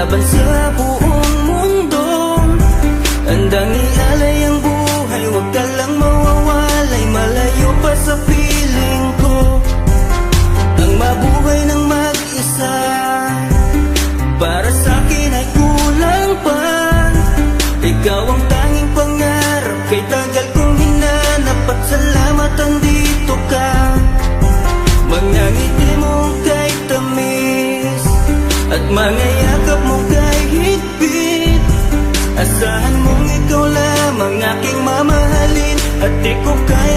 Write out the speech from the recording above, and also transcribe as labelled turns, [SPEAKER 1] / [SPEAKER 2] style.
[SPEAKER 1] laban sa buong mundo. Handang ialay ang buhay, huwag ka lang mawawalay, malayo pa sa piling ko. Ang mabuhay ng mag-isa, para sa'kin ay kulang pa. Ikaw ang tanging pangarap, kay tagal kong hinanap, at salamat andito ka. Mga ngiti mo kay tamis, at mga yakap mo kay higpit. Asahan mong ikaw lamang aking mamahalin, at di ko kaya